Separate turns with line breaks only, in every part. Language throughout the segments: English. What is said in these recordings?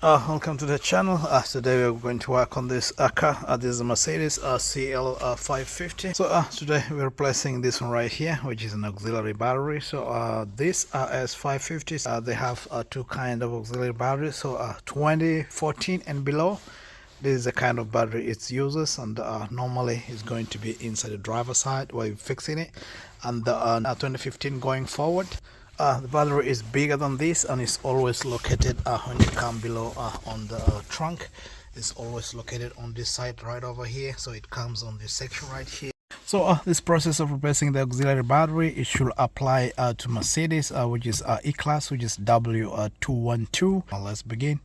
Welcome to the channel. Today we're going to work on this car. This is a Mercedes CL550. So today we're replacing this one right here, which is an auxiliary battery. So this S550, they have two kind of auxiliary batteries. So 2014 and below, this is the kind of battery it uses, and normally it's going to be inside the driver's side while you're fixing it. And the 2015 going forward, the battery is bigger than this, and it's always located when you come below on the trunk. It's always located on this side right over here, so it comes on this section right here. So this process of replacing the auxiliary battery, it should apply to Mercedes, which is E-Class, which is W212. Let's begin.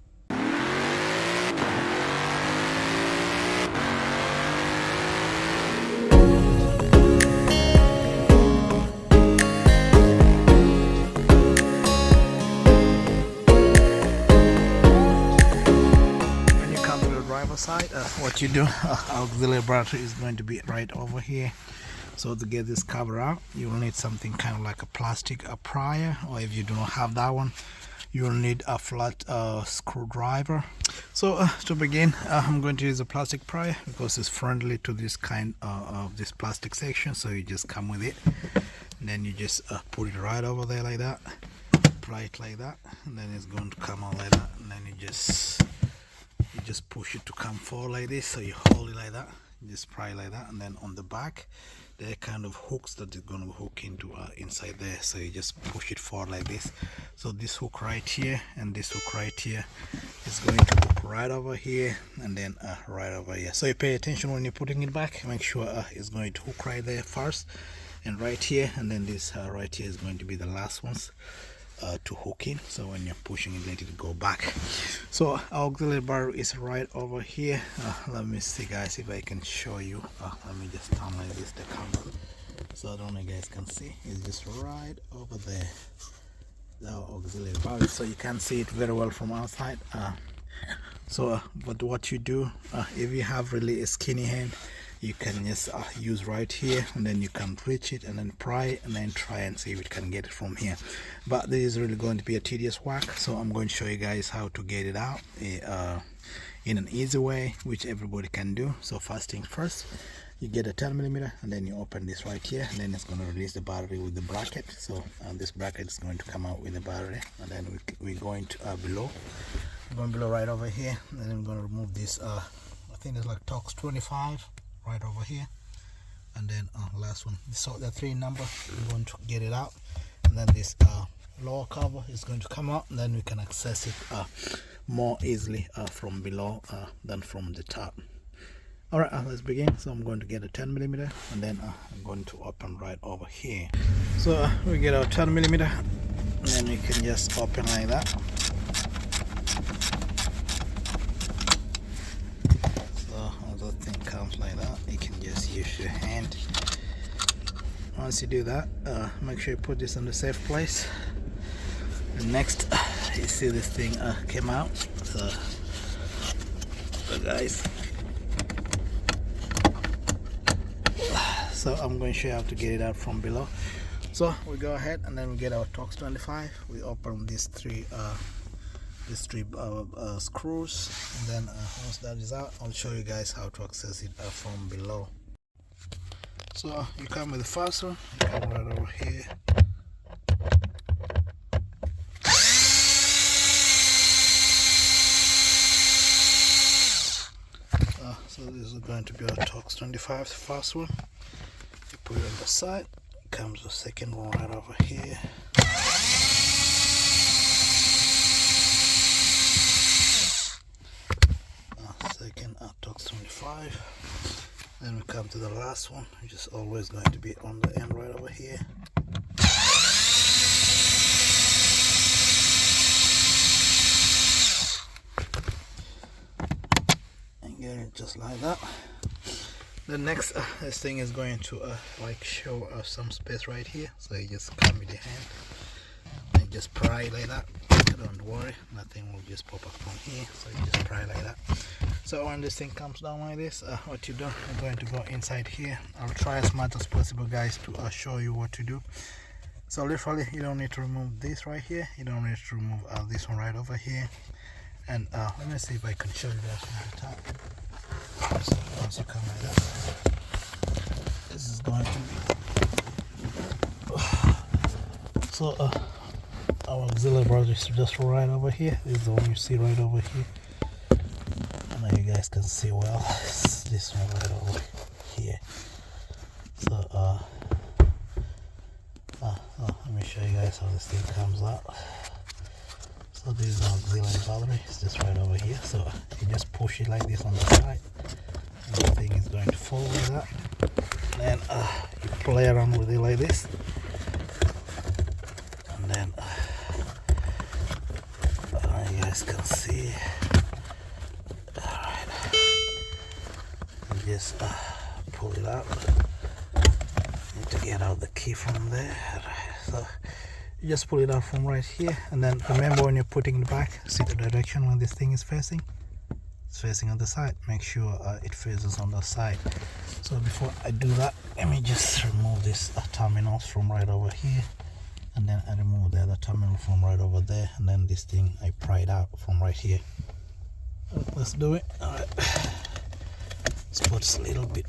Side, what you do, auxiliary battery is going to be right over here. So to get this cover out, you will need something kind of like a plastic prier, or if you do not have that one, you will need a flat screwdriver. So to begin, I'm going to use a plastic prier because it's friendly to this kind of this plastic section. So you just come with it, and then you just put it right over there like that, pry it like that, and then it's going to come out like that, and then you just push it to come forward like this. So you hold it like that, you just pry like that, and then on the back there are kind of hooks that is going to hook into inside there. So you just push it forward like this. So this hook right here and this hook right here is going to hook right over here, and then right over here. So you pay attention when you're putting it back, make sure it's going to hook right there first and right here, and then this right here is going to be the last ones to hook in. So when you're pushing it, let it go back. So our auxiliary battery is right over here. Let me see, guys, if I can show you. Let me just turn like this the camera, so I don't know if you guys can see. It's just right over there, the auxiliary battery, so you can see it very well from outside. But what you do, if you have really a skinny hand, you can just use right here, and then you can reach it and then pry it, and then try and see if it can get it from here. But this is really going to be a tedious work, so I'm going to show you guys how to get it out in an easy way, which everybody can do. So first things first, you get a 10mm, and then you open this right here, and then it's going to release the battery with the bracket. So this bracket is going to come out with the battery, and then we're going to below. I'm going below right over here, and then I'm going to remove this I think it's like Torx 25 right over here, and then last one, so the 3 number, we're going to get it out, and then this lower cover is going to come out, and then we can access it more easily from below than from the top. Alright, let's begin. So I'm going to get a 10mm, and then I'm going to open right over here. So we get our 10mm, and then you can just open like that. Like that, you can just use your hand. Once you do that, make sure you put this in the safe place. And next, you see this thing came out. So guys, so I'm going to show you how to get it out from below. So we go ahead, and then we get our Torx 25. We open these three screws, and then once that is out, I'll show you guys how to access it from below. So you come with the first one, you come right over here. So this is going to be our Torx 25, the first one. You put it on the side. Comes the second one right over here. Second Torx 25. Then we come to the last one, which is always going to be on the end right over here. And get it just like that. The next this thing is going to like show some space right here, so you just come with your hand and just pry like that. Don't worry, nothing will just pop up from here, so you just pry like that. So when this thing comes down like this, what you do, I'm going to go inside here. I'll try as much as possible, guys, to show you what to do. So literally, you don't need to remove this right here, you don't need to remove this one right over here, And let me see if I can show you that from the top. So once you come like that, this is going to be so our auxiliary battery is just right over here. This is the one you see right over here. I know you guys can see well. It's this one right over here. So let me show you guys how this thing comes out. So this is our auxiliary battery. It's just right over here. So you just push it like this on the side, and the thing is going to fall like that. Then you play around with it like this, and then you guys can see. Alright, you just pull it out. Need to get out the key from there. So you just pull it out from right here, and then remember when you're putting it back, see the direction when this thing is facing. It's facing on the side. Make sure it faces on the side. So before I do that, let me just remove this terminals from right over here, and then I remove the other terminal from right over there, and then this thing I pry it out from right here. Let's do it. All right. Let's put this a little bit.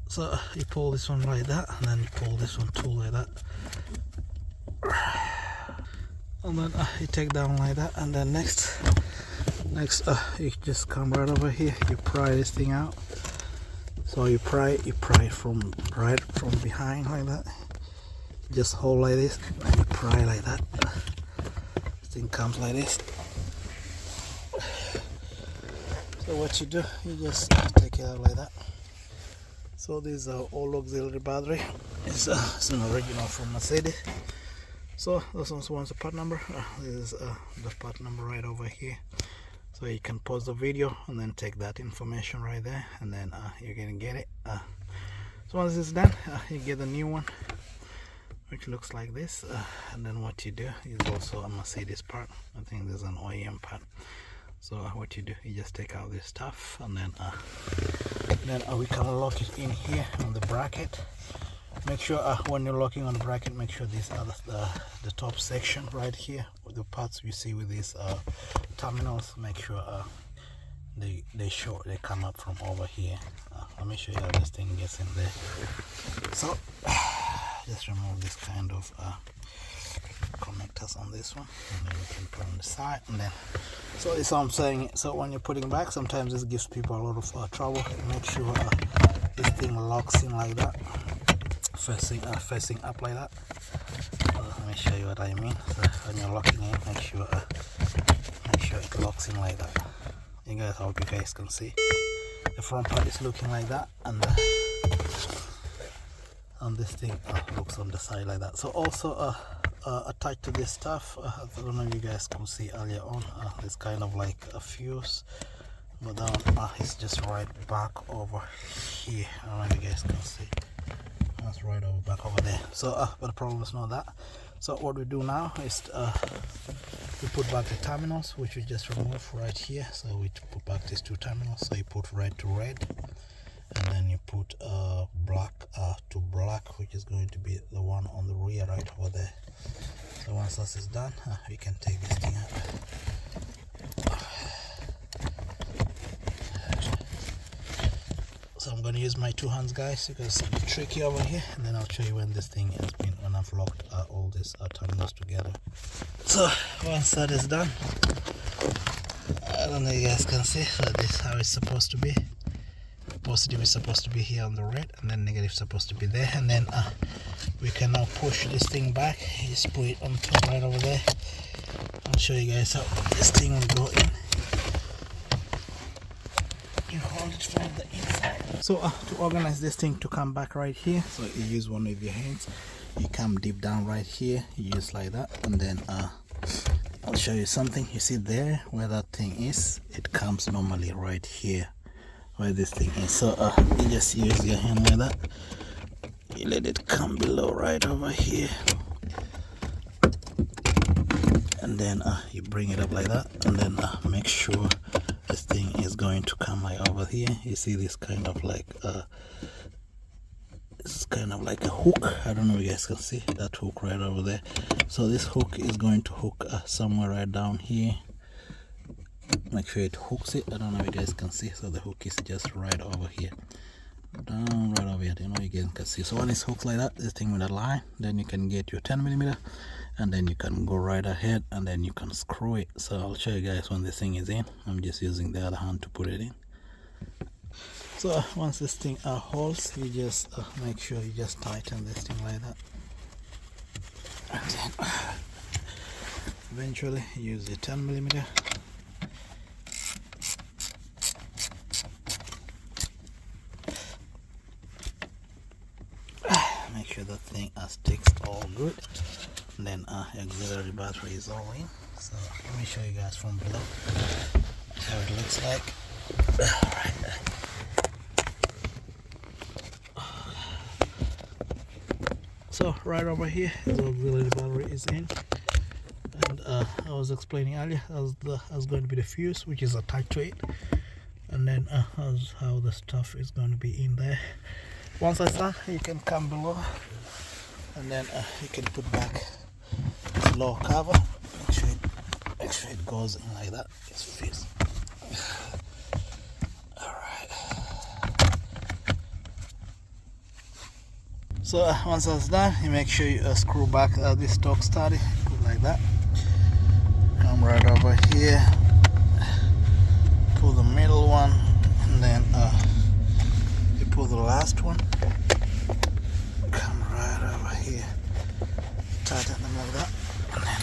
So you pull this one like that, and then you pull this one too like that, and then you take down like that, and then next you just come right over here, you pry this thing out. So you pry from right from behind like that, just hold like this, and you pry like that. This thing comes like this. So what you do, you just take it out like that. So this is our old auxiliary battery. It's an original from Mercedes. So this one's the part number. This is the part number right over here. So you can pause the video and then take that information right there, and then you're gonna get it. So once it's done, you get a new one, which looks like this. And then what you do is also a Mercedes part. I think there's an OEM part. So what you do, you just take out this stuff, and then we can lock it in here on the bracket. Make sure when you're locking on the bracket, make sure these are the top section right here, the parts you see with these terminals. Make sure they come up from over here. Let me show you how this thing gets in there. So just remove this kind of connectors on this one, and then we can put on the side, and then so it's what I'm saying. So when you're putting back, sometimes this gives people a lot of trouble. Make sure this thing locks in like that, facing up like that. Let me show you what I mean. So when you're locking in, make sure it locks in like that. You guys, I hope you guys can see the front part is looking like that, and this thing looks on the side like that. So also attached to this stuff, I don't know if you guys could see earlier on, it's kind of like a fuse, but that one is just right back over here. I don't know if you guys can see. That's right over back over there. So but the problem is not that. So what we do now is we put back the terminals, which we just removed right here. So we put back these two terminals. So you put red to red, and then you put black to black, which is going to be the one on the rear right over there. So once this is done, we can take this thing out. So I'm going to use my two hands, guys, because it's tricky over here, and then I'll show you when this thing has been, when I've locked all these terminals together. So once that is done, I don't know if you guys can see, so this is how it's supposed to be. Positive is supposed to be here on the red, and then negative is supposed to be there, and then we can now push this thing back. You just put it on top right over there. I'll show you guys how this thing will go in. You hold it from the inside. So to organize this thing to come back right here, so you use one of your hands, you come deep down right here, you just like that, and then I'll show you something. You see there where that thing is, it comes normally right here where this thing is. So you just use your hand like that, you let it come below right over here, and then you bring it up like that, and then make sure this thing is going to come like over here. You see this kind of like It's kind of like a hook. I don't know if you guys can see that hook right over there. So this hook is going to hook somewhere right down here. Make sure it hooks it. I don't know if you guys can see. So the hook is just right over here, down right over here. You know, you guys can see. So when it's hooked like that, this thing with a line, then you can get your 10mm, and then you can go right ahead and then you can screw it. So I'll show you guys when this thing is in. I'm just using the other hand to put it in. So once this thing holds, you just make sure you just tighten this thing like that, and then eventually use the 10mm. Make sure that thing sticks all good, and then auxiliary battery is all in. So let me show you guys from below how it looks like. Alright. So right over here, the auxiliary battery is in, and I was explaining earlier, as going to be the fuse, which is attached to it, and then as how the stuff is going to be in there. Once that's done, you can come below, and then you can put back this lower cover. Make sure it goes in like that. It's fixed. So once that's done, you make sure you screw back this stock starter, put like that. Come right over here, pull the middle one, and then you pull the last one. Come right over here, tighten them like that, and then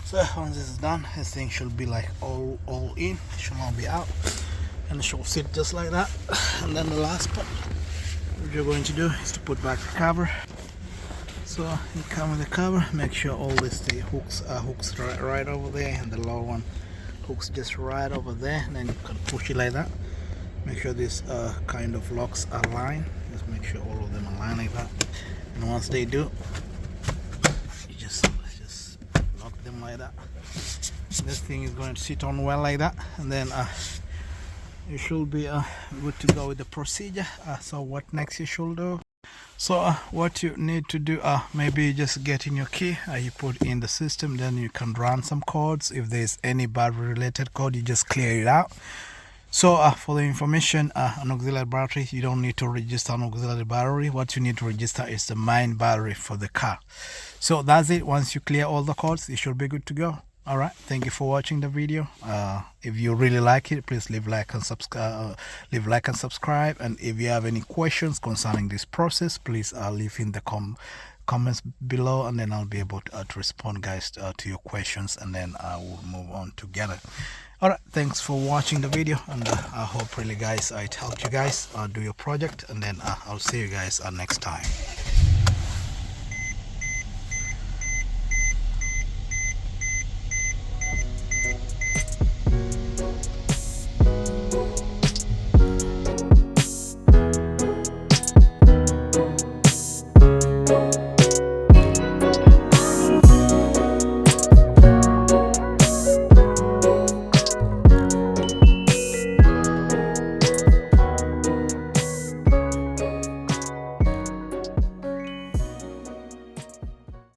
so once this is done, this thing should be like all in. It should not be out, and it should sit just like that. And then the last part, what you're going to do is to put back the cover. So you come with the cover, make sure all this the hooks right over there, and the lower one hooks just right over there, and then you can push it like that. Make sure this kind of locks align. Just make sure all of them align like that, and once they do, you just lock them like that. This thing is going to sit on well like that, and then you should be good to go with the procedure. So what next you should do? So what you need to do, maybe just get in your key, you put in the system, then you can run some codes. If there's any battery related code, you just clear it out. So for the information, an auxiliary battery, you don't need to register an auxiliary battery. What you need to register is the main battery for the car. So that's it. Once you clear all the codes, you should be good to go. All right, thank you for watching the video. If you really like it, please leave like and subscribe, and if you have any questions concerning this process, please leave in the comments below, and then I'll be able to respond, guys, to your questions, and then we'll move on together. All right, thanks for watching the video, and I hope really, guys, it helped you guys do your project, and then I'll see you guys next time.